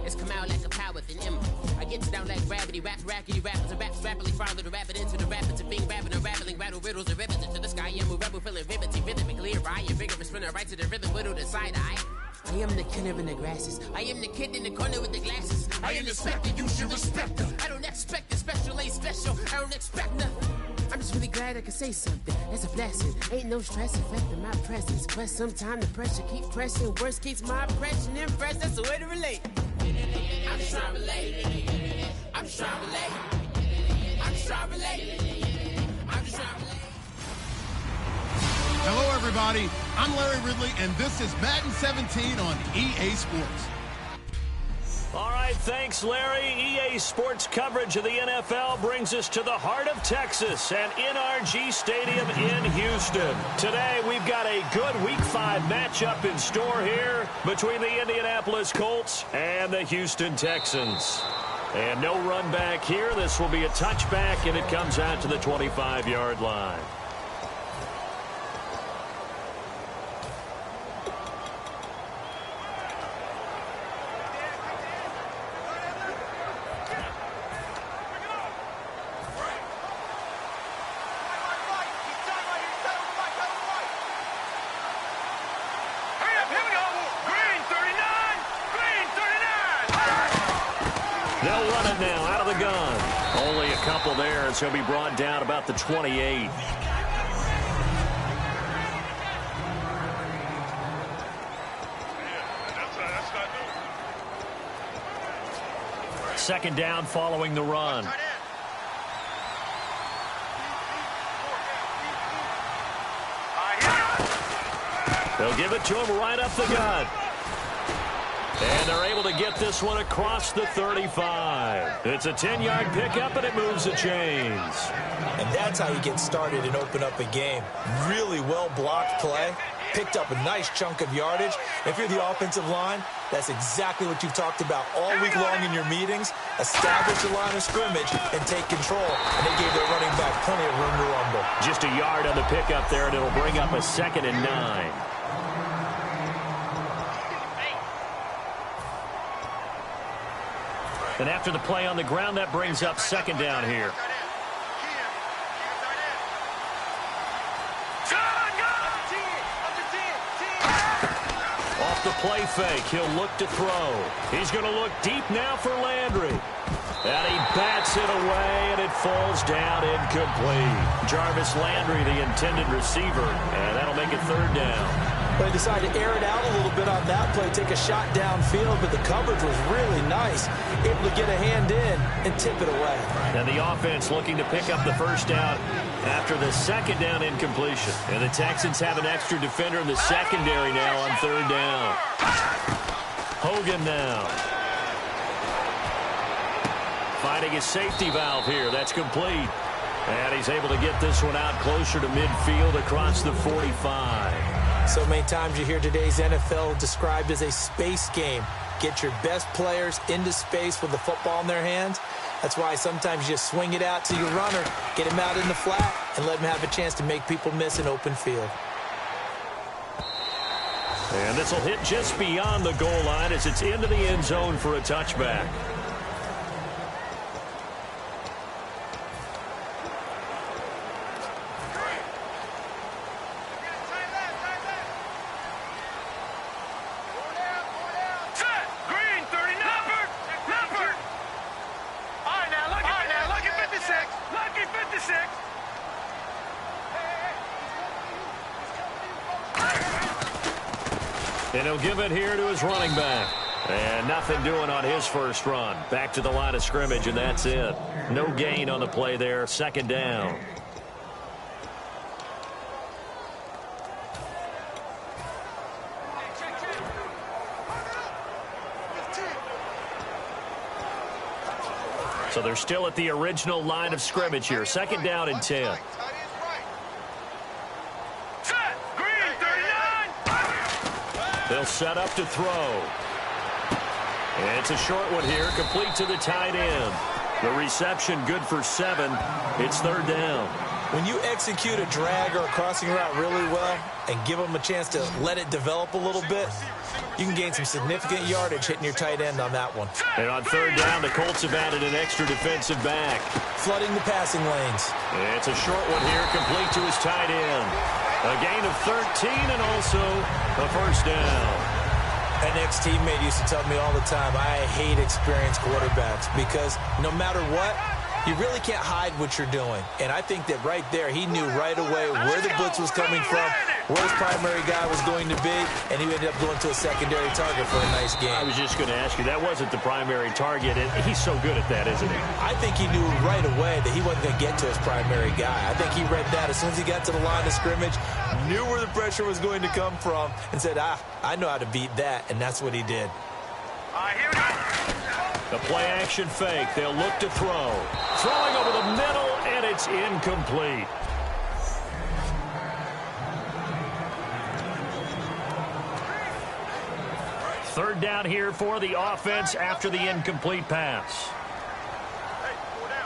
It's come out like a power within him. I get down like gravity, rackety rappers and raps rapidly follow the rabbit into the rapids of being rapping and rattling, rattle riddles and ribbons into the sky. I'm a rebel feeling riveting, rhythmically right, and vigorous spinner right to the rhythm, widow to side eye. I am the killer in the grasses. I am the kid in the corner with the glasses. I am the specter, you should respect her. I don't expect it, special ain't special. I don't expect nothing. I'm just really glad I can say something. That's a blessing. Ain't no stress affecting my presence. But sometimes the pressure keep pressing. Worst keeps my impression impressed. That's the way to relate. I'm just trying to relate. I'm just trying to relate. I'm just trying to relate. I'm just trying to relate. Hello, everybody. I'm Larry Ridley, and this is Madden 17 on EA Sports. All right, thanks, Larry. EA Sports coverage of the NFL brings us to the heart of Texas and NRG Stadium in Houston. Today, we've got a good Week 5 matchup in store here between the Indianapolis Colts and the Houston Texans. And no run back here. This will be a touchback, and it comes out to the 25-yard line. They'll run it now out of the gun. Only a couple there, and so he'll be brought down about the 28. Second down following the run. They'll give it to him right up the gut. And they're able to get this one across the 35. It's a 10-yard pickup, and it moves the chains. And that's how you get started and open up a game. Really well-blocked play. Picked up a nice chunk of yardage. If you're the offensive line, that's exactly what you've talked about all week long in your meetings. Establish a line of scrimmage and take control. And they gave their running back plenty of room to rumble. Just a yard on the pickup there, and it'll bring up a 2nd and 9. And after the play on the ground, that brings up 2nd down here. Off the play fake, he'll look to throw. He's going to look deep now for Landry. And he bats it away, and it falls down incomplete. Jarvis Landry, the intended receiver, and that'll make it 3rd down. They decided to air it out a little bit on that play, take a shot downfield, but the coverage was really nice. Able to get a hand in and tip it away. And the offense looking to pick up the 1st down after the 2nd down incompletion. And the Texans have an extra defender in the secondary now on 3rd down. Hogan now. Finding his safety valve here. That's complete. And he's able to get this one out closer to midfield across the 45. So many times you hear today's NFL described as a space game. Get your best players into space with the football in their hands. That's why sometimes you just swing it out to your runner, get him out in the flat, and let him have a chance to make people miss an open field. And this will hit just beyond the goal line as it's into the end zone for a touchback. And he'll give it here to his running back. And nothing doing on his first run. Back to the line of scrimmage, and that's it. No gain on the play there. 2nd down. So they're still at the original line of scrimmage here. 2nd down and 10. They'll set up to throw. And it's a short one here, complete to the tight end. The reception good for 7. It's 3rd down. When you execute a drag or a crossing route really well and give them a chance to let it develop a little bit, you can gain some significant yardage hitting your tight end on that one. And on third down, the Colts have added an extra defensive back. Flooding the passing lanes. It's a short one here, complete to his tight end. A gain of 13 and also a first down. An ex-teammate used to tell me all the time, I hate experienced quarterbacks because no matter what, you really can't hide what you're doing. And I think that right there, he knew right away where the blitz was coming from, where his primary guy was going to be, and he ended up going to a secondary target for a nice game. I was just going to ask you, that wasn't the primary target, and he's so good at that, isn't he? I think he knew right away that he wasn't going to get to his primary guy. I think he read that as soon as he got to the line of scrimmage, knew where the pressure was going to come from, and said, I know how to beat that, and that's what he did. Here we go. The play-action fake. They'll look to throw. Throwing over the middle, and it's incomplete. Third down here for the offense after the incomplete pass.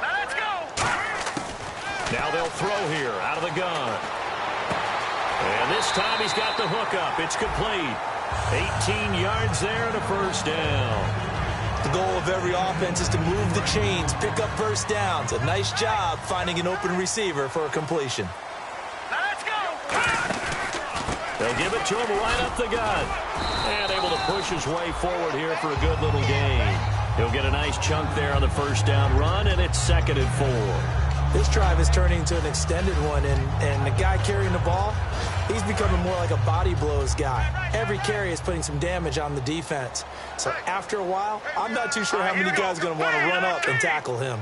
Let's go. Now they'll throw here out of the gun. And this time he's got the hook up. It's complete. 18 yards there and a first down. The goal of every offense is to move the chains, pick up first downs. A nice job finding an open receiver for a completion. Let's go. They'll give it to him right up the gut. And able to push his way forward here for a good little gain. He'll get a nice chunk there on the first down run, and it's 2nd and 4. This drive is turning into an extended one, and the guy carrying the ball, he's becoming more like a body blows guy. Every carry is putting some damage on the defense. So after a while, I'm not too sure how many guys are going to want to run up and tackle him.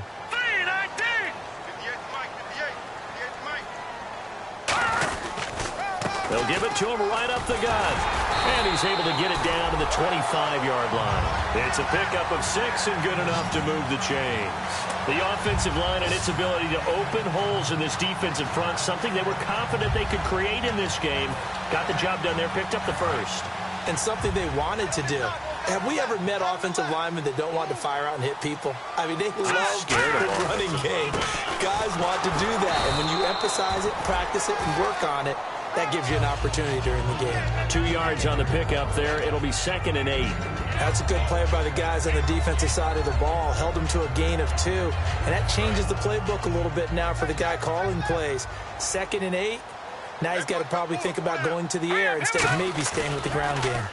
They'll give it to him right up the gut. And he's able to get it down to the 25-yard line. It's a pickup of 6 and good enough to move the chains. The offensive line and its ability to open holes in this defensive front, something they were confident they could create in this game. Got the job done there, picked up the first. And something they wanted to do. Have we ever met offensive linemen that don't want to fire out and hit people? I mean, they love the running game. Guys want to do that. And when you emphasize it, practice it, and work on it, that gives you an opportunity during the game. 2 yards on the pickup there. It'll be 2nd and 8. That's a good play by the guys on the defensive side of the ball. Held them to a gain of 2. And that changes the playbook a little bit now for the guy calling plays. 2nd and 8. Now he's got to probably think about going to the air instead of maybe staying with the ground game.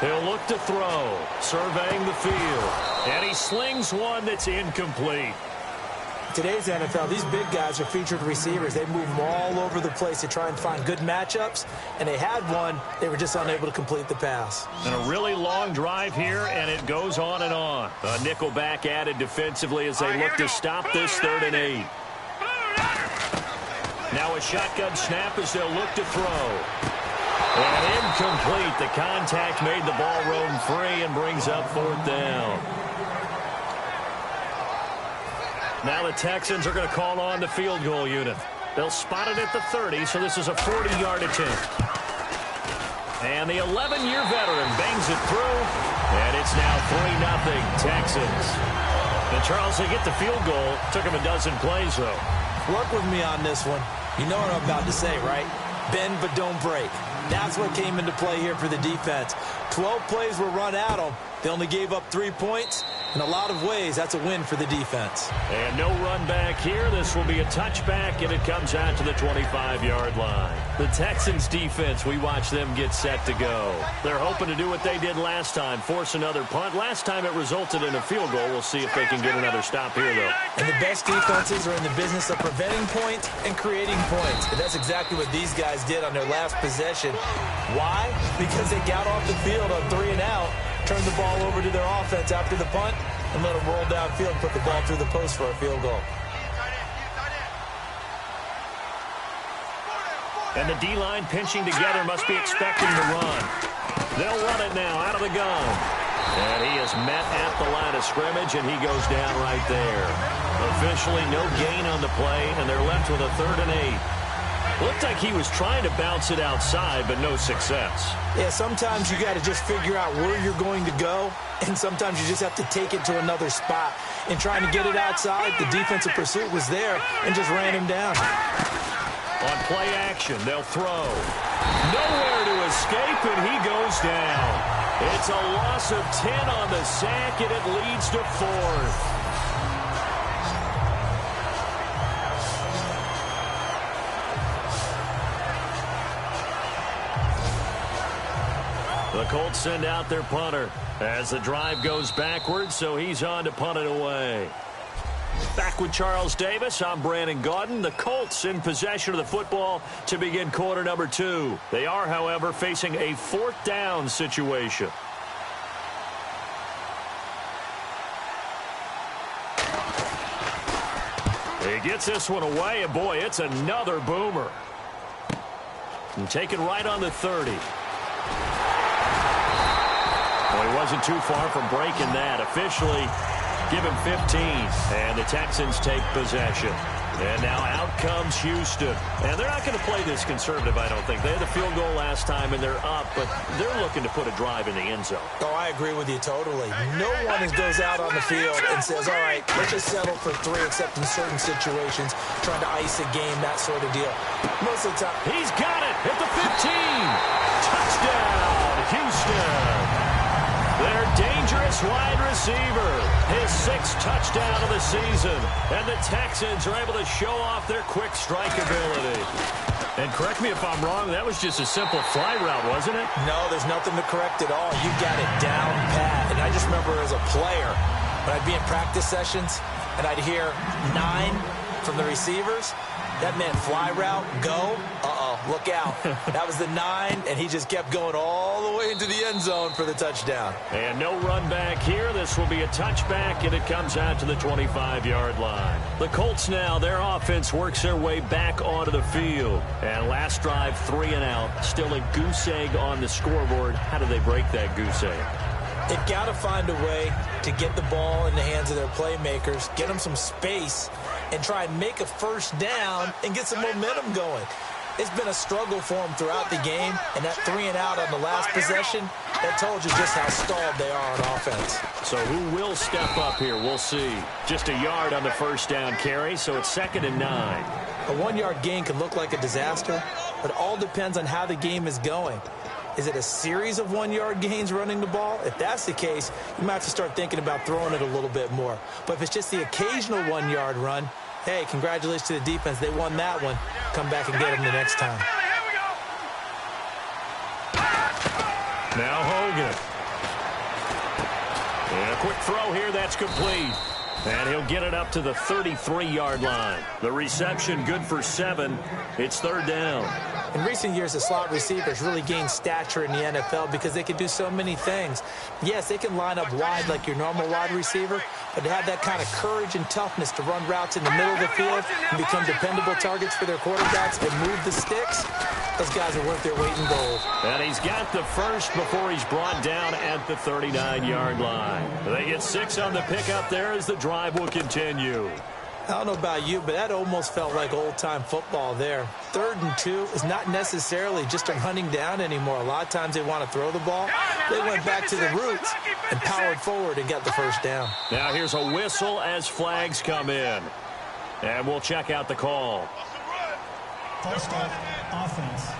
He'll look to throw, surveying the field. And he slings one that's incomplete. Today's NFL, these big guys are featured receivers. They move them all over the place to try and find good matchups, and they had one. They were just unable to complete the pass. And a really long drive here, and it goes on and on. A nickel back added defensively as they look to stop this 3rd and 8. Now a shotgun snap as they'll look to throw. And incomplete. The contact made the ball roam free and brings up 4th down. Now the Texans are going to call on the field goal unit. They'll spot it at the 30, so this is a 40-yard attempt. And the 11-year veteran bangs it through, and it's now 3-0 Texans. And Charles, they get the field goal. Took him a dozen plays, though. Work with me on this one. You know what I'm about to say, right? Bend but don't break. That's what came into play here for the defense. 12 plays were run at them. They only gave up 3 points. In a lot of ways, that's a win for the defense. And no run back here. This will be a touchback, and it comes out to the 25-yard line. The Texans defense, we watch them get set to go. They're hoping to do what they did last time, force another punt. Last time it resulted in a field goal. We'll see if they can get another stop here, though. And the best defenses are in the business of preventing points and creating points. And that's exactly what these guys did on their last possession. Why? Because they got off the field on 3 and out, turned the ball over to their offense after the punt, and let them roll downfield and put the ball through the post for a field goal. And the D-line pinching together must be expecting the run. They'll run it now out of the gun. And he is met at the line of scrimmage, and he goes down right there. Officially no gain on the play, and they're left with a 3rd and 8. Looked like he was trying to bounce it outside, but no success. Yeah, sometimes you got to just figure out where you're going to go, and sometimes you just have to take it to another spot. In trying to get it outside, the defensive pursuit was there and just ran him down. On play action, they'll throw. Nowhere to escape, and he goes down. It's a loss of 10 on the sack, and it leads to 4th. The Colts send out their punter as the drive goes backwards, so he's on to punt it away. Back with Charles Davis, I'm Brandon Gaudin. The Colts in possession of the football to begin quarter number 2. They are, however, facing a 4th down situation. He gets this one away, and boy, it's another boomer. And taken right on the 30. Well, he wasn't too far from breaking that. Officially, give him 15, and the Texans take possession. And now out comes Houston. And they're not going to play this conservative, I don't think. They had the field goal last time, and they're up, but they're looking to put a drive in the end zone. Oh, I agree with you totally. No one goes out on the field and says, all right, let's just settle for 3, except in certain situations, trying to ice a game, that sort of deal. Most of the time. He's got it at the 15. Touchdown, Houston. Their dangerous wide receiver, his 6th touchdown of the season. And the Texans are able to show off their quick strike ability. And correct me if I'm wrong, that was just a simple fly route, wasn't it? No, there's nothing to correct at all. You got it down pat. And I just remember as a player, when I'd be in practice sessions, and I'd hear 9 from the receivers, that meant fly route, go, look out. That was the 9, and he just kept going all the way into the end zone for the touchdown. And no run back here. This will be a touchback, and it comes out to the 25-yard line. The Colts now, their offense works their way back onto the field. And last drive, 3 and out. Still a goose egg on the scoreboard. How do they break that goose egg? They've got to find a way to get the ball in the hands of their playmakers, get them some space, and try and make a first down and get some momentum going. It's been a struggle for them throughout the game, and that 3 and out on the last possession, that told you just how stalled they are on offense. So who will step up here? We'll see. Just a yard on the first down carry, so it's 2nd and 9. A 1-yard gain can look like a disaster, but it all depends on how the game is going. Is it a series of 1-yard gains running the ball? If that's the case, you might have to start thinking about throwing it a little bit more. But if it's just the occasional 1-yard run, hey, congratulations to the defense. They won that one. Come back and get them the next time. Now Hogan. And a quick throw here. That's complete. And he'll get it up to the 33-yard line. The reception good for 7. It's 3rd down. In recent years, the slot receivers really gained stature in the NFL because they can do so many things. Yes, they can line up wide like your normal wide receiver, but to have that kind of courage and toughness to run routes in the middle of the field and become dependable targets for their quarterbacks and move the sticks, those guys are worth their weight in gold. And he's got the first before he's brought down at the 39-yard line. They get 6 on the pickup there as the drive will continue. I don't know about you, but that almost felt like old-time football there. 3rd and 2 is not necessarily just a running down anymore. A lot of times they want to throw the ball. They went back to the roots and powered forward and got the first down. Now here's a whistle as flags come in. And we'll check out the call. False start, offense.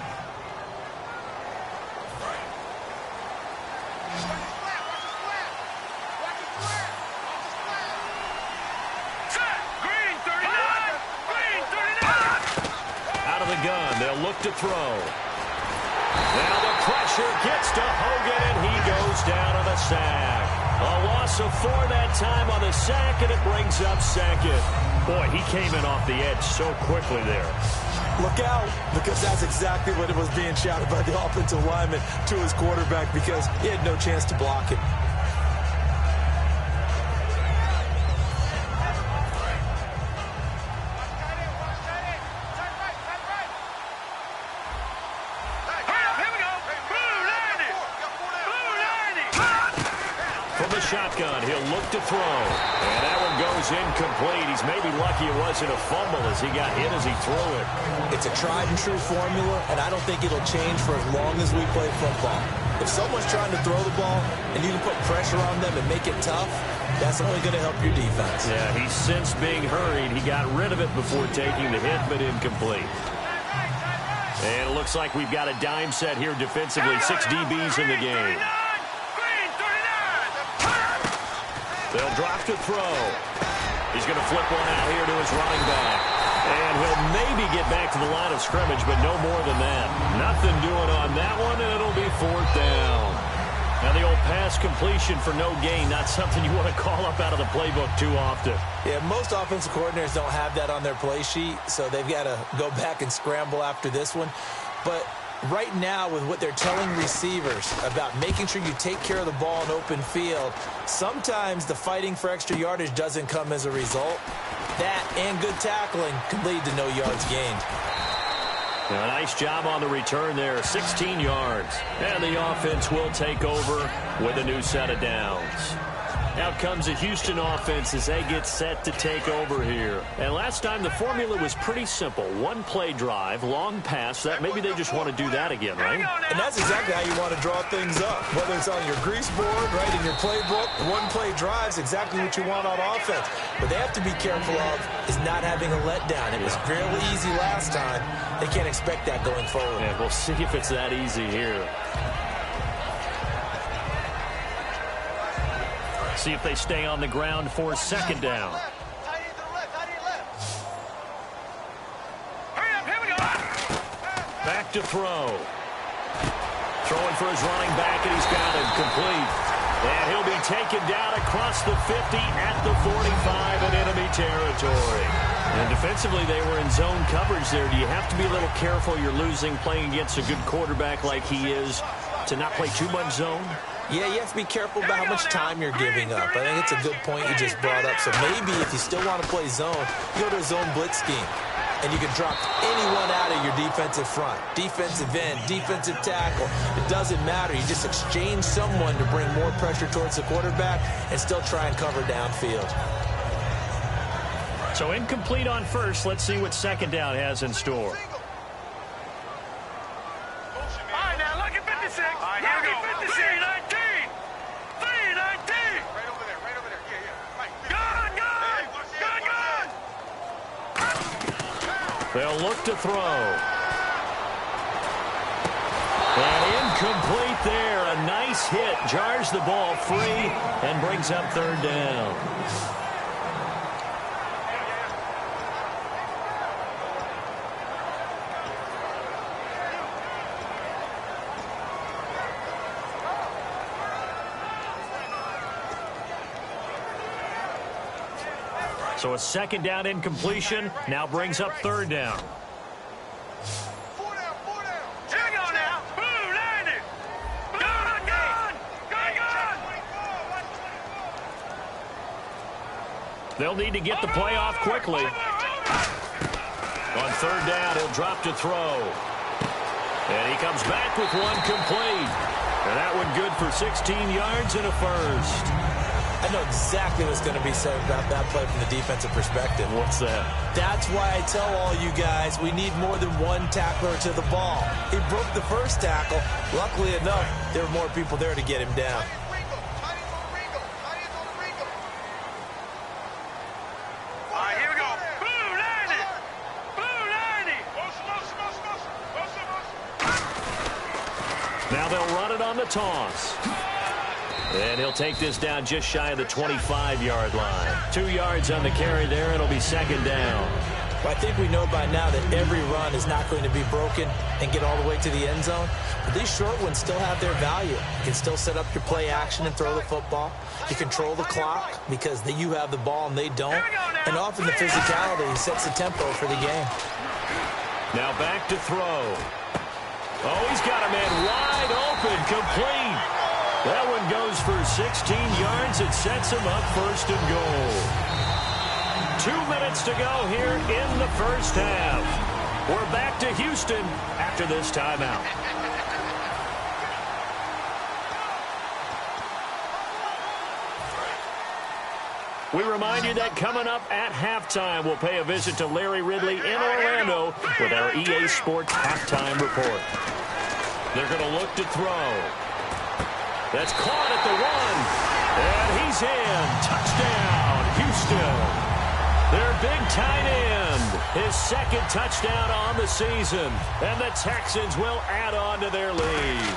Gun. They'll look to throw. Now the pressure gets to Hogan, and he goes down on the sack. A loss of 4 that time on the sack, and it brings up 2nd. Boy, he came in off the edge so quickly there. Look out, because that's exactly what it was being shouted by the offensive lineman to his quarterback because he had no chance to block him. shotgun. He'll look to throw. And that one goes incomplete. He's maybe lucky it wasn't a fumble as he got hit as he threw it. It's a tried-and-true formula, and I don't think it'll change for as long as we play football. If someone's trying to throw the ball and you can put pressure on them and make it tough, that's only going to help your defense. Yeah, he's since being hurried. He got rid of it before taking the hit, but incomplete. And it looks like we've got a dime set here defensively. 6 DBs in the game. They'll drop to throw. He's going to flip one out here to his running back. And he'll maybe get back to the line of scrimmage, but no more than that. Nothing doing on that one, and it'll be 4th down. Now, the old pass completion for no gain, not something you want to call up out of the playbook too often. Yeah, most offensive coordinators don't have that on their play sheet, so they've got to go back and scramble after this one. But right now, with what they're telling receivers about making sure you take care of the ball in open field, sometimes the fighting for extra yardage doesn't come as a result. That and good tackling can lead to no yards gained. Now, a nice job on the return there, 16 yards. And the offense will take over with a new set of downs. Out comes the Houston offense as they get set to take over here. And last time the formula was pretty simple. 1 play drive, long pass. That maybe they just want to do that again, right? And that's exactly how you want to draw things up. Whether it's on your grease board, right, in your playbook, 1 play drive is exactly what you want on offense. What they have to be careful of is not having a letdown. It was fairly easy last time. They can't expect that going forward. Yeah, we'll see if it's that easy here. See if they stay on the ground for 2nd down. Back to throw. Throwing for his running back, and he's got him complete. And he'll be taken down across the 50 at the 45 in enemy territory. And defensively, they were in zone coverage there. Do you have to be a little careful you're losing playing against a good quarterback like he is to not play too much zone? Yeah, you have to be careful about how much time you're giving up. I think it's a good point you just brought up. So maybe if you still want to play zone, you go to a zone blitz scheme. And you can drop anyone out of your defensive front. Defensive end, defensive tackle. It doesn't matter. You just exchange someone to bring more pressure towards the quarterback and still try and cover downfield. So incomplete on first. Let's see what 2nd down has in store. They'll look to throw. And incomplete there. A nice hit. Jars the ball free and brings up 3rd down. So a 2nd down incompletion now brings up 3rd down. They'll need to get the play off quickly. On 3rd down, he'll drop to throw. And he comes back with one complete. And that one good for 16 yards and a first. I know exactly what's going to be said about that play from the defensive perspective. What's that? That's why I tell all you guys we need more than one tackler to the ball. He broke the first tackle. Luckily enough, there were more people there to get him down. Now they'll run it on the toss. And he'll take this down just shy of the 25-yard line. 2 yards on the carry there. It'll be 2nd down. Well, I think we know by now that every run is not going to be broken and get all the way to the end zone. But these short ones still have their value. You can still set up your play action and throw the football. You control the clock because you have the ball and they don't. And often the physicality sets the tempo for the game. Now back to throw. Oh, he's got a man wide open, complete. That one goes for 16 yards. It sets him up 1st and goal. 2 minutes to go here in the first half. We're back to Houston after this timeout. We remind you that coming up at halftime, we'll pay a visit to Larry Ridley in Orlando with our EA Sports halftime report. They're going to look to throw. That's caught at the 1. And he's in. Touchdown, Houston. Their big tight end, his second touchdown on the season. And the Texans will add on to their lead.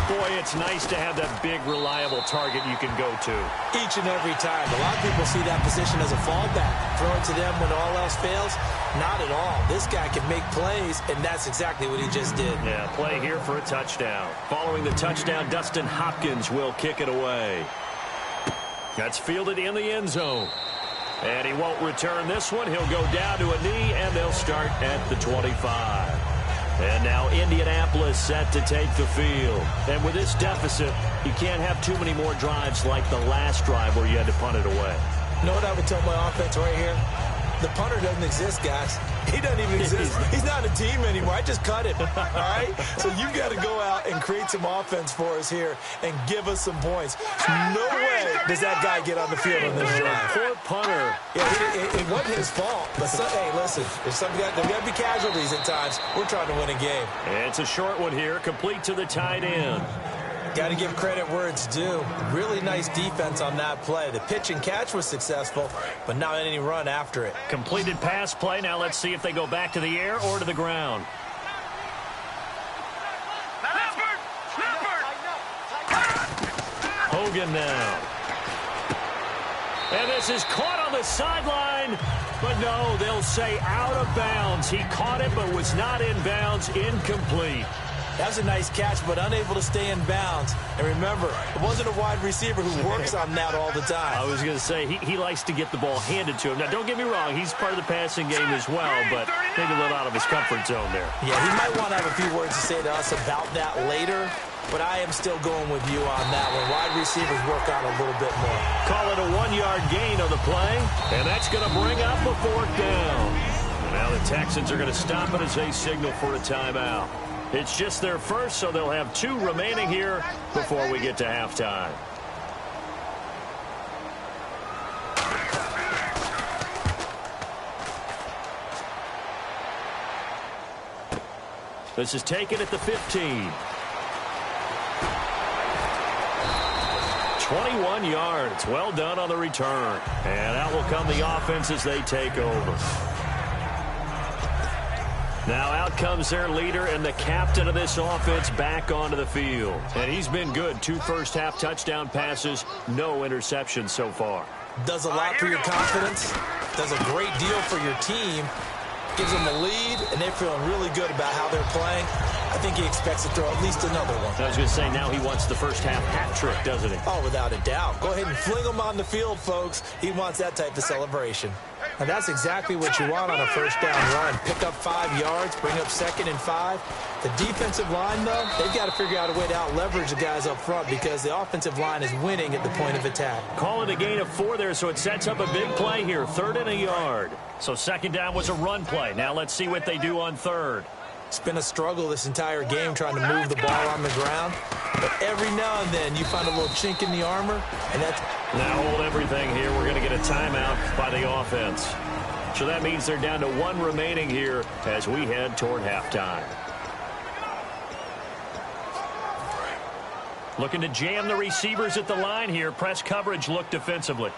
Boy, it's nice to have that big, reliable target you can go to. Each and every time. A lot of people see that position as a fallback. Throw it to them when all else fails. Not at all. This guy can make plays, and that's exactly what he just did. Yeah, play here for a touchdown. Following the touchdown, Dustin Hopkins will kick it away. That's fielded in the end zone. And he won't return this one. He'll go down to a knee, and they'll start at the 25. And now Indianapolis set to take the field. And with this deficit, you can't have too many more drives like the last drive where you had to punt it away. You know what I would tell my offense right here? The punter doesn't exist, guys. He doesn't even exist. He's not a team anymore. I just cut him, all right? So you've got to go out and create some offense for us here and give us some points. No way does that guy get on the field on this drive. Poor punter. Yeah, it wasn't his fault. But, hey, listen, there's got to be casualties at times. We're trying to win a game. And it's a short one here, complete to the tight end. Got to give credit where it's due. Really nice defense on that play. The pitch and catch was successful, but not any run after it. Completed pass play. Now let's see if they go back to the air or to the ground. Hogan now. And this is caught on the sideline. But no, they'll say out of bounds. He caught it but was not in bounds. Incomplete. That was a nice catch, but unable to stay in bounds. And remember, it wasn't a wide receiver who works on that all the time. I was going to say, he likes to get the ball handed to him. Now, don't get me wrong. He's part of the passing game as well, but maybe a little out of his comfort zone there. Yeah, he might want to have a few words to say to us about that later, but I am still going with you on that one. Wide receivers work on a little bit more. Call it a 1-yard gain on the play, and that's going to bring up a 4th down. And now the Texans are going to stop it as they signal for a timeout. It's just their first, so they'll have 2 remaining here before we get to halftime. This is taken at the 15. 21 yards. Well done on the return. And out will come the offense as they take over. Now out comes their leader and the captain of this offense back onto the field. And he's been good. 2 first-half touchdown passes, no interceptions so far. Does a lot for your confidence. Does a great deal for your team. Gives them a lead, and they're feeling really good about how they're playing. I think he expects to throw at least another one. I was going to say, now he wants the first-half hat trick, doesn't he? Oh, without a doubt. Go ahead and fling him on the field, folks. He wants that type of celebration. And that's exactly what you want on a first-down run. Pick up 5 yards, bring up 2nd and 5. The defensive line, though, they've got to figure out a way to out-leverage the guys up front because the offensive line is winning at the point of attack. Call it a gain of 4 there, so it sets up a big play here. 3rd and a yard. So 2nd down was a run play. Now let's see what they do on 3rd. It's been a struggle this entire game trying to move the ball on the ground. But every now and then you find a little chink in the armor, and that's... Now hold everything here. We're going to get a timeout by the offense. So that means they're down to 1 remaining here as we head toward halftime. Looking to jam the receivers at the line here. Press coverage look defensively.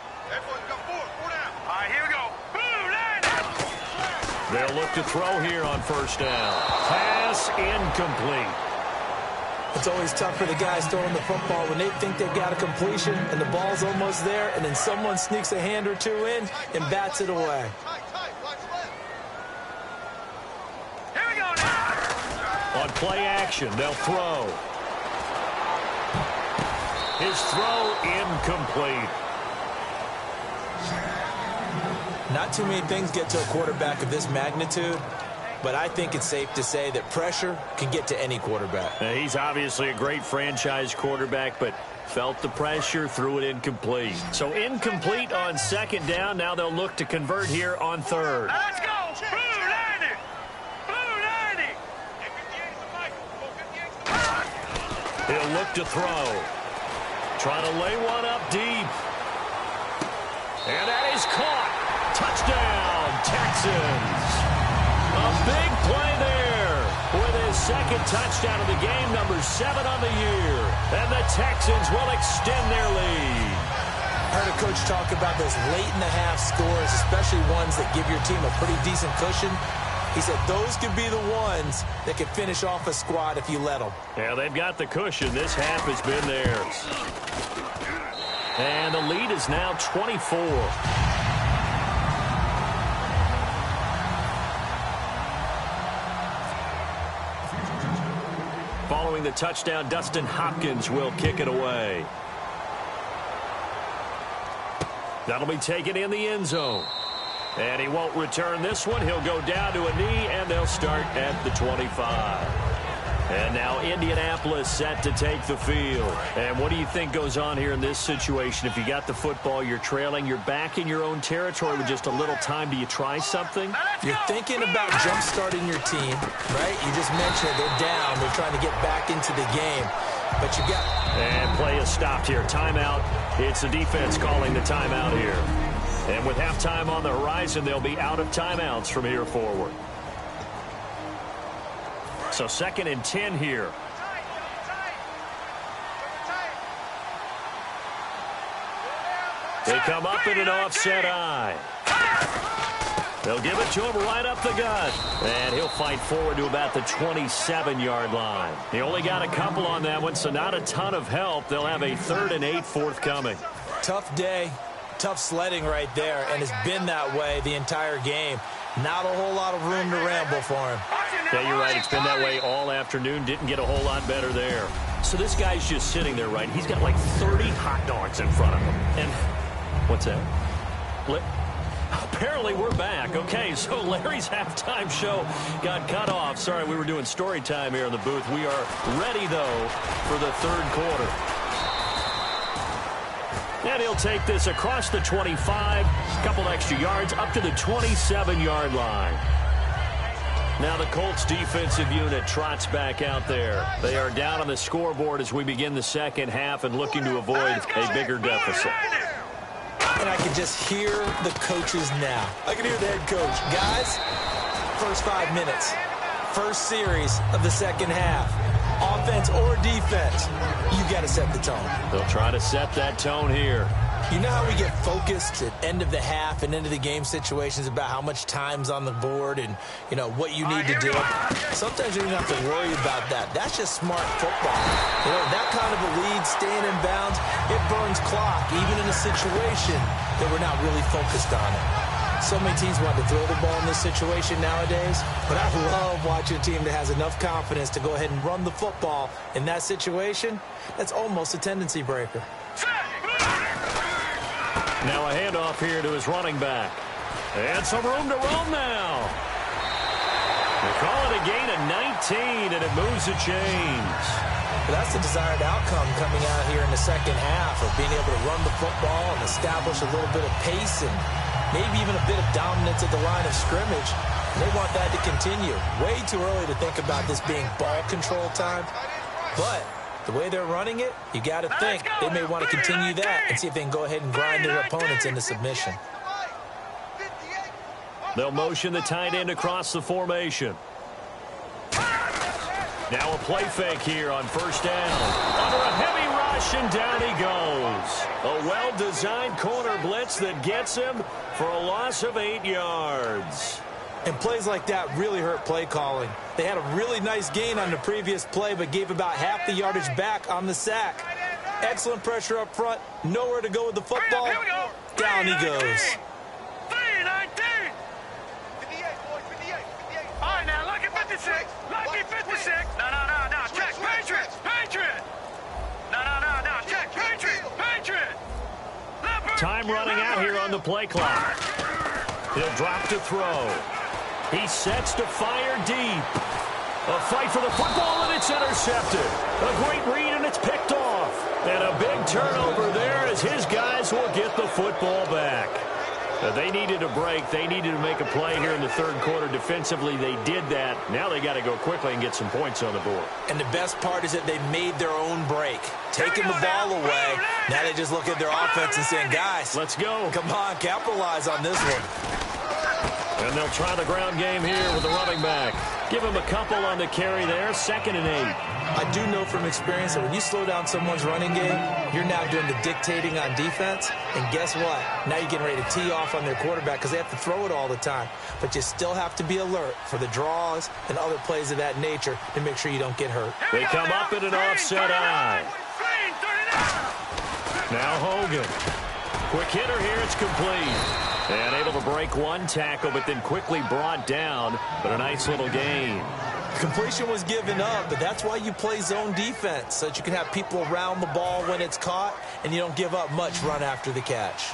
They'll look to throw here on 1st down. Pass incomplete. It's always tough for the guys throwing the football when they think they've got a completion and the ball's almost there, and then someone sneaks a hand or 2 in and bats it away. Here we go now. On play action, they'll throw. His throw incomplete. Not too many things get to a quarterback of this magnitude, but I think it's safe to say that pressure can get to any quarterback. He's obviously a great franchise quarterback, but felt the pressure, threw it incomplete. So incomplete on 2nd down. Now they'll look to convert here on 3rd. Let's go! Blue 90! Blue 90! He'll look to throw. Trying to lay one up deep. And that is caught. Touchdown, Texans. A big play there with his second touchdown of the game, number 7 on the year. And the Texans will extend their lead. Heard a coach talk about those late-in-the-half scores, especially ones that give your team a pretty decent cushion. He said those could be the ones that could finish off a squad if you let them. Yeah, they've got the cushion. This half has been theirs. And the lead is now 24. Following the touchdown, Dustin Hopkins will kick it away. That'll be taken in the end zone. And he won't return this one. He'll go down to a knee, and they'll start at the 25. And now Indianapolis set to take the field. And what do you think goes on here in this situation? If you got the football, you're trailing, you're back in your own territory with just a little time. Do you try something? You're thinking about jump-starting your team, right? You just mentioned they're down. They're trying to get back into the game. But you got... And play is stopped here. Timeout. It's the defense calling the timeout here. And with halftime on the horizon, they'll be out of timeouts from here forward. So 2nd and 10 here. They come up in an offset eye. They'll give it to him right up the gut. And he'll fight forward to about the 27-yard line. He only got a couple on that one, so not a ton of help. They'll have a 3rd and 8 forthcoming. Tough day, tough sledding right there, and it's been that way the entire game. Not a whole lot of room to ramble for him. Yeah, you're right. It's been that way all afternoon. Didn't get a whole lot better there. So this guy's just sitting there, right? He's got like 30 hot dogs in front of him. And what's that? Apparently we're back. Okay, so Larry's halftime show got cut off. Sorry, we were doing story time here in the booth. We are ready, though, for the 3rd quarter. And he'll take this across the 25, a couple extra yards, up to the 27-yard line. Now the Colts defensive unit trots back out there. They are down on the scoreboard as we begin the second half and looking to avoid a bigger deficit. And I can just hear the coaches now. I can hear the head coach. Guys, first 5 minutes, first series of the second half. Offense or defense, you got to set the tone. They'll try to set that tone here. You know how we get focused at end of the half and end of the game situations about how much time's on the board and, you know, what you need to do? Sometimes you don't have to worry about that. That's just smart football. You know, that kind of a lead, staying in bounds, it burns clock, even in a situation that we're not really focused on it. So many teams want to throw the ball in this situation nowadays, but I love watching a team that has enough confidence to go ahead and run the football in that situation. That's almost a tendency breaker. Now a handoff here to his running back. And some room to roam now. They call it a gain of 19, and it moves the chains. But that's the desired outcome coming out here in the second half of being able to run the football and establish a little bit of pace and maybe even a bit of dominance at the line of scrimmage. And they want that to continue. Way too early to think about this being ball control time. But the way they're running it, you got to think they may want to continue that and see if they can go ahead and grind their opponents into submission. They'll motion the tight end across the formation. Now a play fake here on first down. Under a heavy rush, and down he goes. A well-designed corner blitz that gets him for a loss of 8 yards. And plays like that really hurt play calling. They had a really nice gain on the previous play, but gave about half the yardage back on the sack. Excellent pressure up front. Nowhere to go with the football. Down he goes. 3-19. 58, boys, 58. All right, now, lucky 56. Lucky 56. No. Check, Patriot. No. Check, Patriot. Time running out here on the play clock. He'll drop to throw. He sets to fire deep. A fight for the football, and it's intercepted. A great read, and it's picked off. And a big turnover there as his guys will get the football back. They needed a break. They needed to make a play here in the third quarter. Defensively, they did that. Now they got to go quickly and get some points on the board. And the best part is that they made their own break. Taking the ball away. Now they just look at their offense and saying, guys, let's go. Come on, capitalize on this one. And they'll try the ground game here with the running back. Give him a couple on the carry there. 2nd and 8. I do know from experience that when you slow down someone's running game, you're now doing the dictating on defense. And guess what? Now you're getting ready to tee off on their quarterback because they have to throw it all the time. But you still have to be alert for the draws and other plays of that nature to make sure you don't get hurt. They come up in an offset eye. Now Hogan. Quick hitter here. It's complete. And able to break one tackle, but then quickly brought down. But a nice little gain. Completion was given up, but that's why you play zone defense, so that you can have people around the ball when it's caught, and you don't give up much run after the catch.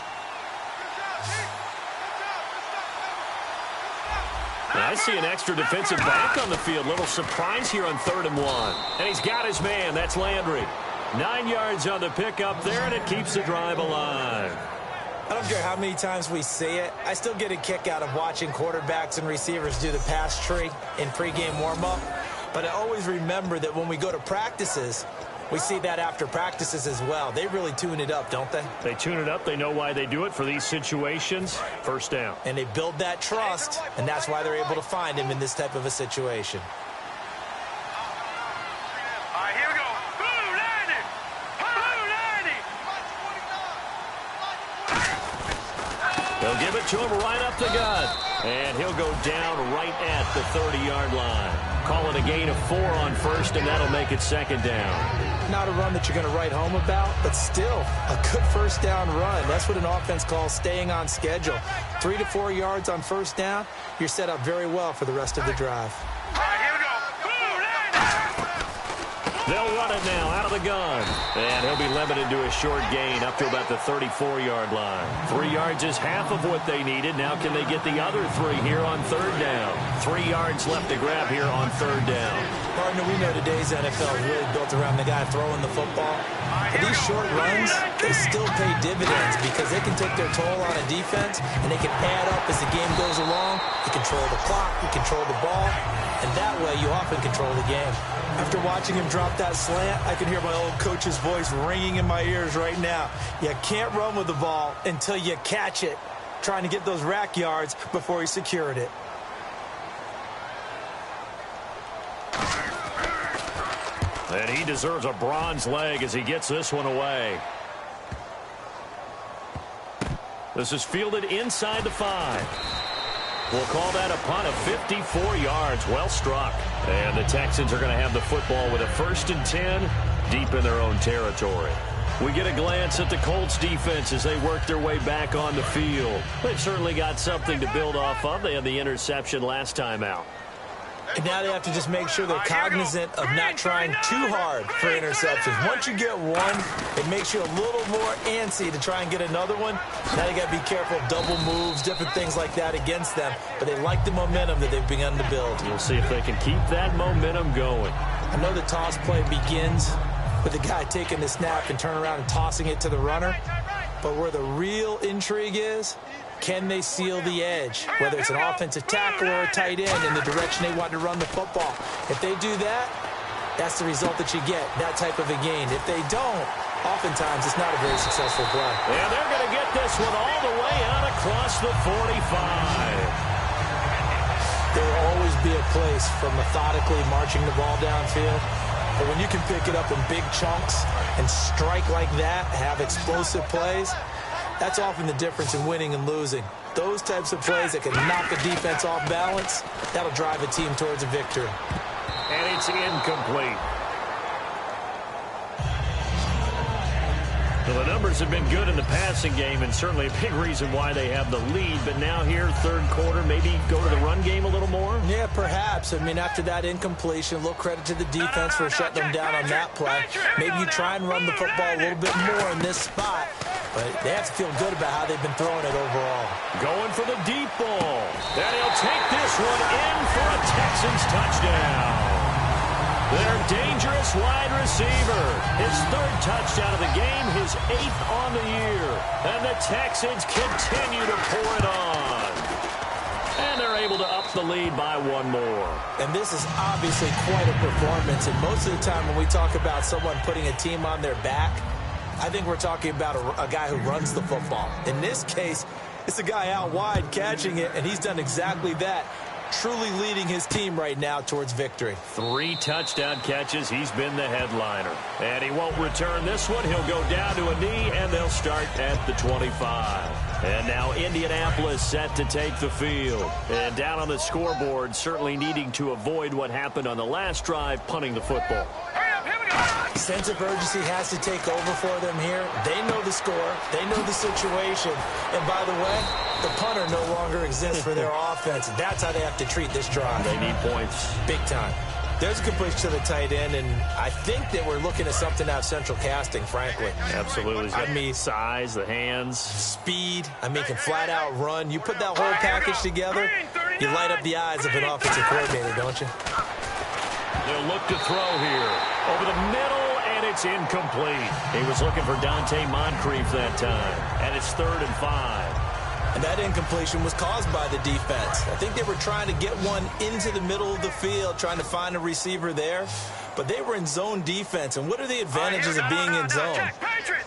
I see an extra defensive back on the field. Little surprise here on 3rd and 1. And he's got his man. That's Landry. 9 yards on the pickup there, and it keeps the drive alive. I don't care how many times we see it. I still get a kick out of watching quarterbacks and receivers do the pass tree in pregame warm-up. But I always remember that when we go to practices, we see that after practices as well. They really tune it up, don't they? They tune it up. They know why they do it for these situations. 1st down. And they build that trust, and that's why they're able to find him in this type of a situation. All right, here we go. Blue 90. Blue 90. They'll give it to him right up the gut. And he'll go down right at the 30-yard line. Call it a gain of 4 on 1st, and that'll make it 2nd down. Not a run that you're going to write home about, but still a good 1st down run. That's what an offense calls staying on schedule. 3 to 4 yards on 1st down, you're set up very well for the rest of the drive. All right, here we go. Blue 90. They'll run it now out of the gun. And he'll be limited to a short gain up to about the 34-yard line. 3 yards is half of what they needed. Now can they get the other 3 here on 3rd down? 3 yards left to grab here on 3rd down. Partner, we know today's NFL is really built around the guy throwing the football. But these short runs, they still pay dividends because they can take their toll on a defense and they can add up as the game goes along. You control the clock, you control the ball, and that way you often control the game. After watching him drop that slant, I can hear my old coach's voice ringing in my ears right now. You can't run with the ball until you catch it, trying to get those rack yards before he secured it. And he deserves a bronze leg as he gets this one away. This is fielded inside the 5. We'll call that a punt of 54 yards. Well struck. And the Texans are going to have the football with a 1st and 10 deep in their own territory. We get a glance at the Colts defense as they work their way back on the field. They've certainly got something to build off of. They had the interception last time out. And now they have to just make sure they're cognizant of not trying too hard for interceptions. Once you get one, it makes you a little more antsy to try and get another one. Now you got to be careful of double moves, different things like that against them. But they like the momentum that they've begun to build. We'll see if they can keep that momentum going. I know the toss play begins with the guy taking the snap and turning around and tossing it to the runner. But where the real intrigue is, can they seal the edge, whether it's an offensive tackle or a tight end in the direction they want to run the football? If they do that, that's the result that you get, that type of a gain. If they don't, oftentimes it's not a very successful play. And they're going to get this one all the way out across the 45. There will always be a place for methodically marching the ball downfield. But when you can pick it up in big chunks and strike like that, have explosive plays, that's often the difference in winning and losing. Those types of plays that can knock a defense off balance, that'll drive a team towards a victory. And it's incomplete. Well, the numbers have been good in the passing game, and certainly a big reason why they have the lead. But now here, 3rd quarter, maybe go to the run game a little more? Yeah, perhaps. I mean, after that incompletion, a little credit to the defense for shutting them down on that play. Maybe you try and run the football a little bit more in this spot. But they have to feel good about how they've been throwing it overall. Going for the deep ball. And he'll take this one in for a Texans touchdown. Their dangerous wide receiver. His third touchdown of the game, his 8th on the year. And the Texans continue to pour it on. And they're able to up the lead by one more. And this is obviously quite a performance. And most of the time when we talk about someone putting a team on their back, I think we're talking about a guy who runs the football. In this case, it's a guy out wide catching it, and he's done exactly that. Truly leading his team right now towards victory. 3 touchdown catches. He's been the headliner. And he won't return this one. He'll go down to a knee, and they'll start at the 25. And now Indianapolis set to take the field. And down on the scoreboard, certainly needing to avoid what happened on the last drive, punting the football. Sense of urgency has to take over for them here. They know the score. They know the situation. And by the way, the punter no longer exists for their offense. That's how they have to treat this drive. They need points. Big time. There's a completion to the tight end, and I think that we're looking at something out of central casting, frankly. Absolutely. I mean, size, the hands. Speed. I mean, can flat out run. You put that whole package together, you light up the eyes of an offensive coordinator, don't you? They'll look to throw here. Over the middle, and it's incomplete. He was looking for Dante Moncrief that time. And it's 3rd and 5. And that incompletion was caused by the defense. I think they were trying to get one into the middle of the field, trying to find a receiver there. But they were in zone defense. And what are the advantages of being in zone?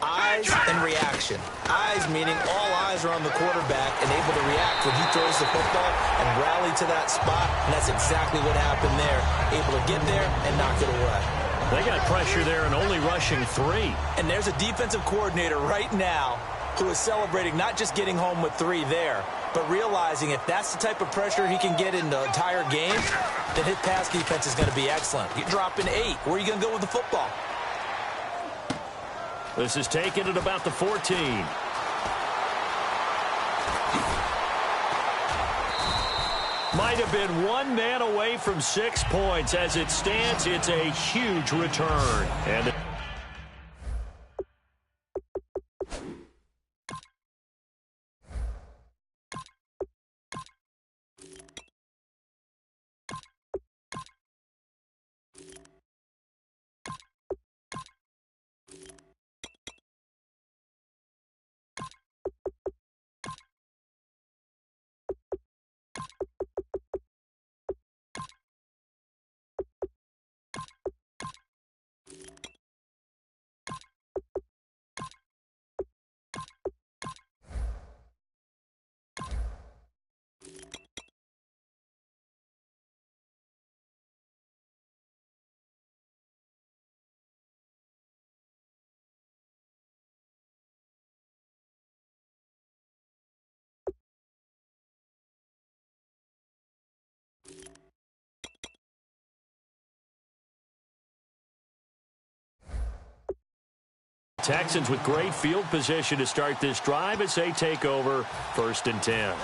Eyes and reaction. Eyes meaning all eyes are on the quarterback and able to react when he throws the football and rally to that spot. And that's exactly what happened there. Able to get there and knock it away. They got pressure there and only rushing 3. And there's a defensive coordinator right now who is celebrating not just getting home with 3 there, but realizing if that's the type of pressure he can get in the entire game, then his pass defense is going to be excellent. You're dropping 8. Where are you going to go with the football? This is taken at about the 14. Might have been one man away from 6 points. As it stands, it's a huge return. And Texans with great field position to start this drive as they take over 1st and 10.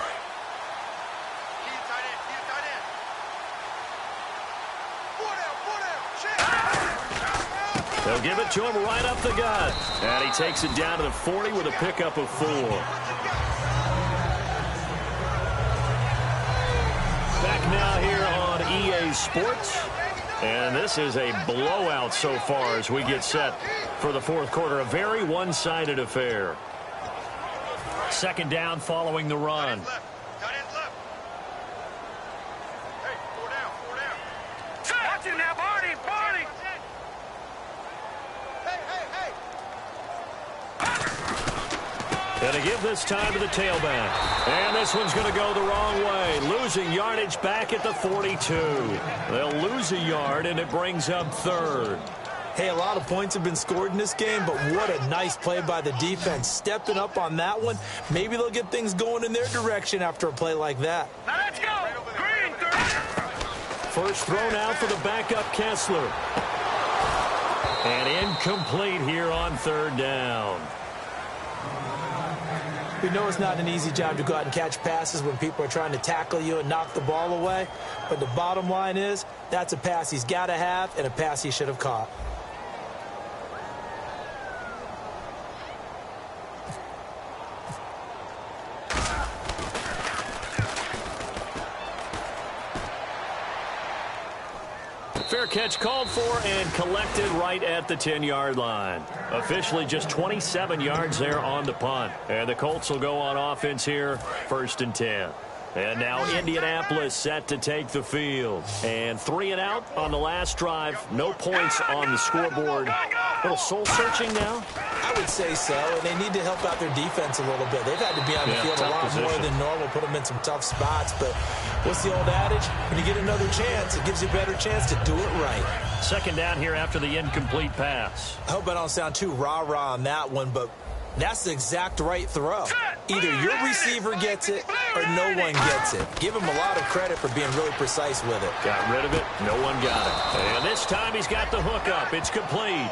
They'll give it to him right up the gut. And he takes it down to the 40 with a pickup of 4. Back now here on EA Sports. And this is a blowout so far as we get set for the 4th quarter. A very one-sided affair. 2nd down following the run. Watch it now, Barney, Barney. And to give this time to the tailback. And this one's going to go the wrong way. Losing yardage back at the 42. They'll lose a yard, and it brings up 3rd. Hey, a lot of points have been scored in this game, but what a nice play by the defense. Stepping up on that one. Maybe they'll get things going in their direction after a play like that. Now let's go. Green, 30. First thrown out for the backup Kessler. And incomplete here on 3rd down. We know it's not an easy job to go out and catch passes when people are trying to tackle you and knock the ball away. But the bottom line is, that's a pass he's got to have and a pass he should have caught. Fair catch called for and collected right at the 10-yard line. Officially just 27 yards there on the punt. And the Colts will go on offense here, 1st and 10. And now Indianapolis set to take the field. And 3 and out on the last drive. No points on the scoreboard. A little soul-searching now? I would say so, and they need to help out their defense a little bit. They've had to be on the field a lot more than normal, put them in some tough spots. But what's the old adage? When you get another chance, it gives you a better chance to do it right. 2nd down here after the incomplete pass. I hope I don't sound too rah-rah on that one, but that's the exact right throw. Either your receiver gets it or no one gets it. Give him a lot of credit for being really precise with it. Got rid of it. No one got it. And this time he's got the hook up. It's complete.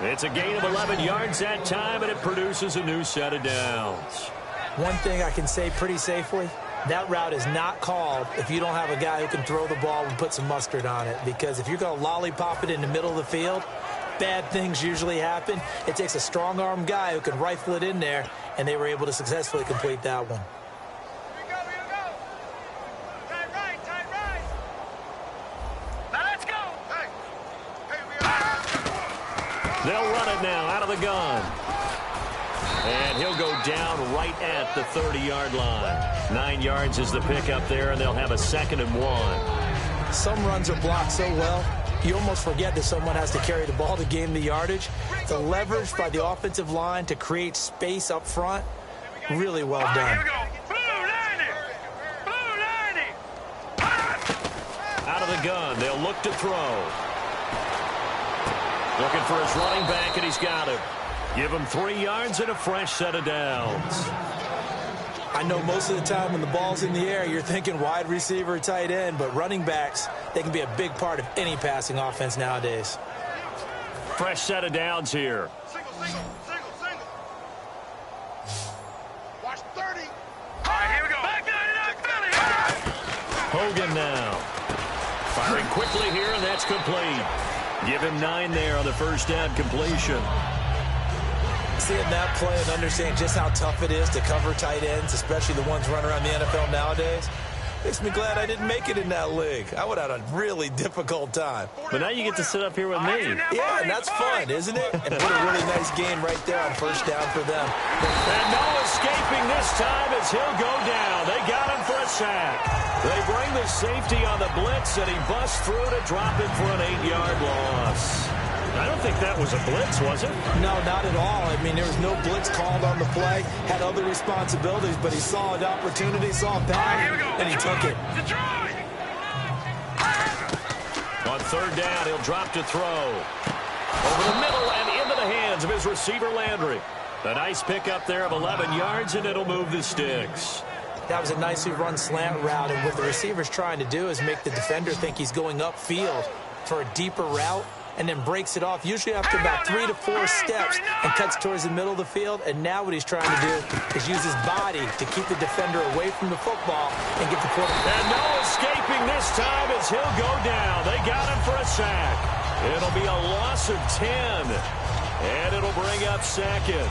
It's a gain of 11 yards that time, and it produces a new set of downs. One thing I can say pretty safely, that route is not called if you don't have a guy who can throw the ball and put some mustard on it. Because if you're going to lollipop it in the middle of the field, bad things usually happen. It takes a strong-arm guy who can rifle it in there, and they were able to successfully complete that one. Here we go. Tight right. Now let's go. Hey, we are. They'll run it now out of the gun. And he'll go down right at the 30-yard line. 9 yards is the pickup there, and they'll have a 2nd and 1. Some runs are blocked so well, you almost forget that someone has to carry the ball to gain the yardage. The leverage by the offensive line to create space up front, really well done. Here we go. Blue lining. Out of the gun, they'll look to throw. Looking for his running back, and he's got him. Give him 3 yards and a fresh set of downs. I know most of the time when the ball's in the air, you're thinking wide receiver, tight end, but running backs, they can be a big part of any passing offense nowadays. Fresh set of downs here. Single. Watch 30. All right, here we go. Back down, Hogan now. Firing quickly here, and that's complete. Give him 9 there on the first down completion. Seeing that play and understanding just how tough it is to cover tight ends, especially the ones running around the NFL nowadays, makes me glad I didn't make it in that league. I would have had a really difficult time. But now you get to sit up here with me. Yeah, and that's fun, isn't it? And put a really nice game right there on first down for them. And no escaping this time as he'll go down. They got him for a sack. They bring the safety on the blitz, and he busts through to drop it for an 8-yard loss. I don't think that was a blitz, was it? No, not at all. I mean, there was no blitz called on the play. Had other responsibilities, but he saw an opportunity, saw a pass, and he took it. On 3rd down, he'll drop to throw. Over the middle and into the hands of his receiver, Landry. A nice pickup there of 11 yards, and it'll move the sticks. That was a nicely run slant route, and what the receiver's trying to do is make the defender think he's going upfield for a deeper route, and then breaks it off, usually after about 3 to 4 steps, and cuts towards the middle of the field. And now what he's trying to do is use his body to keep the defender away from the football and get the quarterback. And no escaping this time as he'll go down. They got him for a sack. It'll be a loss of 10, and it'll bring up 2nd.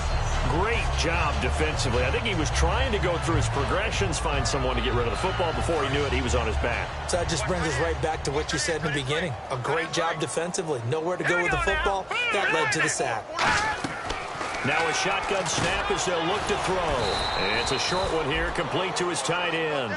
Great job defensively. I think he was trying to go through his progressions, find someone to get rid of the football. Before he knew it, he was on his back. So that just brings us right back to what you said in the beginning. A great job defensively. Nowhere to go with the football. That led to the sack. Now a shotgun snap as they'll look to throw. And it's a short one here, complete to his tight end.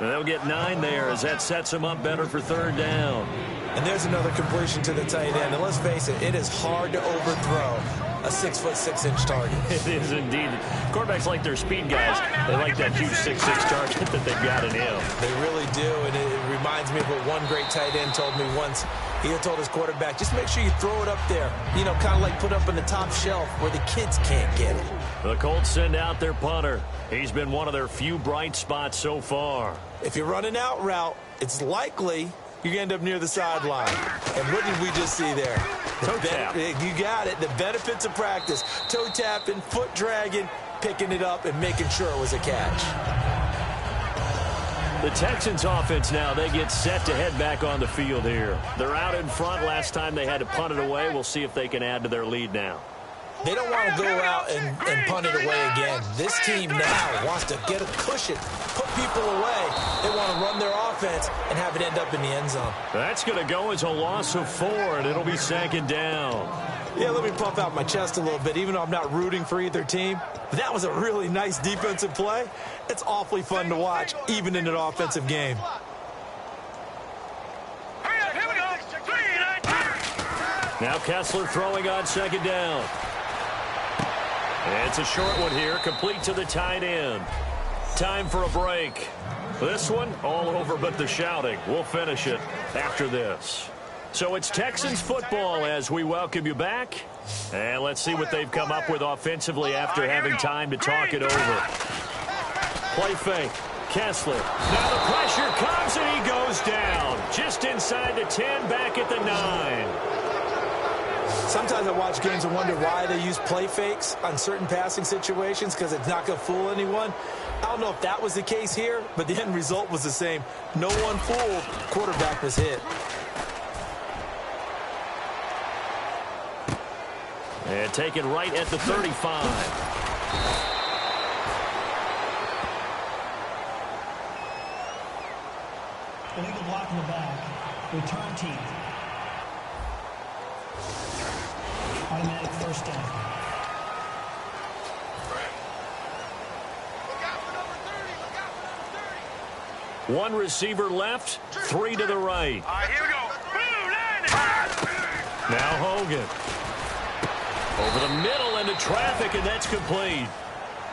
And they'll get 9 there as that sets him up better for 3rd down. And there's another completion to the tight end. And let's face it, it is hard to overthrow a 6'6" target. It is indeed. Quarterbacks like their speed guys. They like that huge 6'6" target that they've got in him. They really do, and it reminds me of what one great tight end told me once. He had told his quarterback, just make sure you throw it up there. You know, kind of like put up on the top shelf where the kids can't get it. The Colts send out their punter. He's been one of their few bright spots so far. If you're running out route, it's likely you end up near the sideline. And what did we just see there? Toe tap. You got it. The benefits of practice. Toe tapping, foot dragging, picking it up, and making sure it was a catch. The Texans offense now, they get set to head back on the field here. They're out in front. Last time they had to punt it away. We'll see if they can add to their lead now. They don't want to go out and punt it away again. This team now wants to get a cushion, put people away. They want to run their offense and have it end up in the end zone. That's going to go as a loss of 4, and it'll be 2nd down. Yeah, let me puff out my chest a little bit, even though I'm not rooting for either team. That was a really nice defensive play. It's awfully fun to watch, even in an offensive game. Now Kessler throwing on 2nd down. It's a short one here, complete to the tight end. Time for a break. This one, all over but the shouting. We'll finish it after this. So it's Texans football as we welcome you back. And let's see what they've come up with offensively after having time to talk it over. Play fake. Kessler. Now the pressure comes and he goes down. Just inside the 10, back at the 9. Sometimes I watch games and wonder why they use play fakes on certain passing situations, because it's not going to fool anyone. I don't know if that was the case here, but the end result was the same. No one fooled. Quarterback was hit. And taken right at the 35. Illegal block in the back. Return team. Automatic first down. Look out for number 30. Look out for number 30. One receiver left, 3 to the right. All right, here we go. Now Hogan. Over the middle into traffic, and that's complete.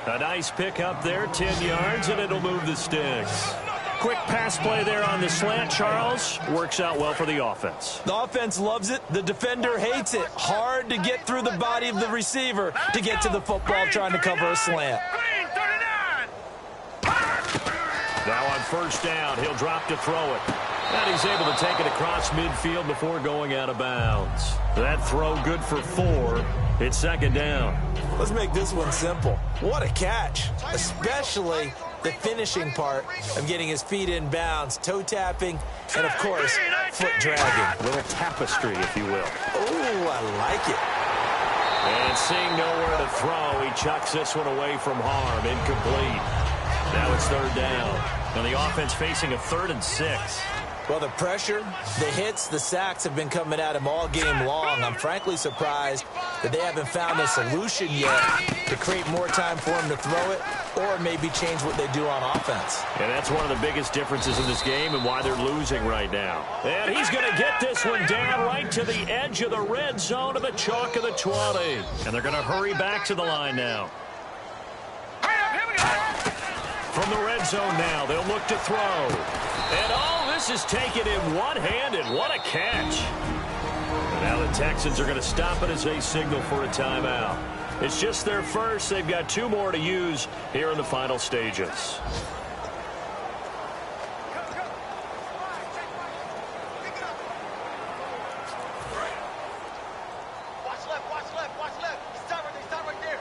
A nice pick up there, 10 yards, and it'll move the sticks. Quick pass play there on the slant, Charles. Works out well for the offense. The offense loves it. The defender hates it. Hard to get through the body of the receiver to get to the football trying to cover a slant. Now on first down, he'll drop to throw it. And he's able to take it across midfield before going out of bounds. That throw good for 4. It's 2nd down. Let's make this one simple. What a catch, especially the finishing part of getting his feet in bounds, toe tapping, and of course, foot dragging. A little tapestry, if you will. Oh, I like it. And seeing nowhere to throw, he chucks this one away from harm. Incomplete. Now it's 3rd down. And the offense facing a 3rd and 6. Well, the pressure, the hits, the sacks have been coming at him all game long. I'm frankly surprised that they haven't found a solution yet to create more time for him to throw it or maybe change what they do on offense. And that's one of the biggest differences in this game and why they're losing right now. And he's going to get this one down right to the edge of the red zone of the chalk of the 20. And they're going to hurry back to the line now. From the red zone now, they'll look to throw. And all this is taken in one-handed. What a catch. And now the Texans are going to stop it as they signal for a timeout. It's just their first. They've got 2 more to use here in the final stages. Watch left, watch left, watch left. Stop right there.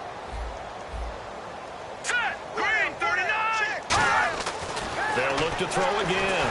Green, 39. They'll look to throw again.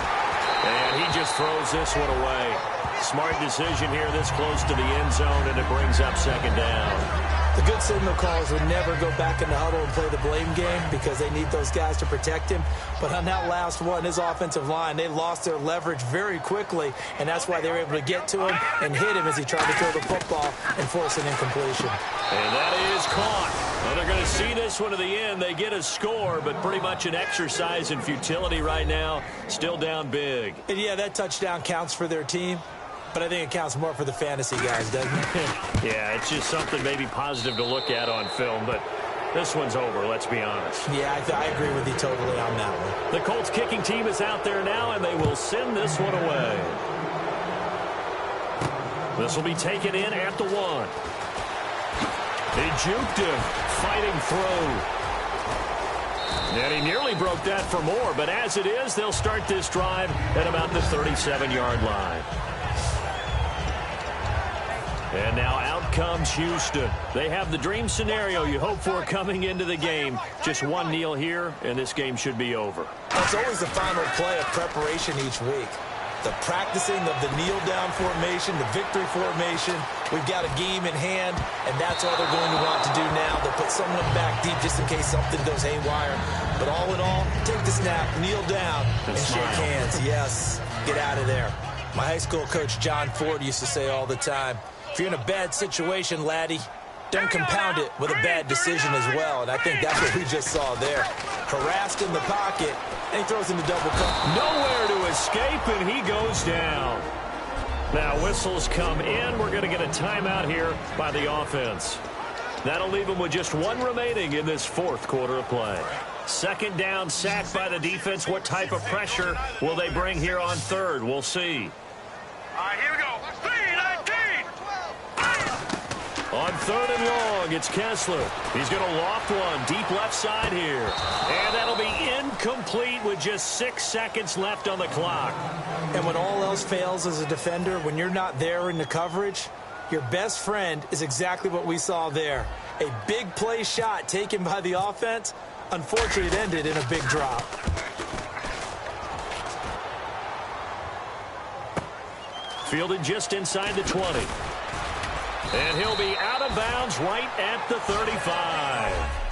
And he just throws this one away. Smart decision here this close to the end zone, and it brings up 2nd down. The good signal callers would never go back in the huddle and play the blame game because they need those guys to protect him. But on that last one, his offensive line, they lost their leverage very quickly, and that's why they were able to get to him and hit him as he tried to throw the football and force an incompletion. And that is caught. Well, they're going to see this one to the end. They get a score, but pretty much an exercise in futility right now. Still down big. And yeah, that touchdown counts for their team. But I think it counts more for the fantasy guys, doesn't it? Yeah, it's just something maybe positive to look at on film, but this one's over, let's be honest. Yeah, I agree with you totally on that one. The Colts kicking team is out there now, and they will send this one away. This will be taken in at the 1. They juked him, fighting through. And he nearly broke that for more, but as it is, they'll start this drive at about the 37-yard line. And now out comes Houston. They have the dream scenario you hope for coming into the game. Just one kneel here, and this game should be over. It's always the final play of preparation each week. The practicing of the kneel-down formation, the victory formation. We've got a game in hand, and that's all they're going to want to do now. They'll put someone back deep just in case something goes haywire. But all in all, take the snap, kneel down, and shake hands. Yes, get out of there. My high school coach, John Ford, used to say all the time, if you're in a bad situation, laddie, don't compound it with a bad decision as well. And I think that's what we just saw there. Harassed in the pocket, and he throws in the double cover. Nowhere to escape, and he goes down. Now whistles come in. We're going to get a timeout here by the offense. That'll leave them with just one remaining in this fourth quarter of play. Second down, sacked by the defense. What type of pressure will they bring here on third? We'll see. All right, here we go. 3-19. On third and long, it's Kessler. He's going to loft one deep left side here. And that'll be incomplete with just 6 seconds left on the clock. And when all else fails as a defender, when you're not there in the coverage, your best friend is exactly what we saw there. A big play shot taken by the offense. Unfortunately, it ended in a big drop. Fielded just inside the 20. And he'll be out of bounds right at the 35.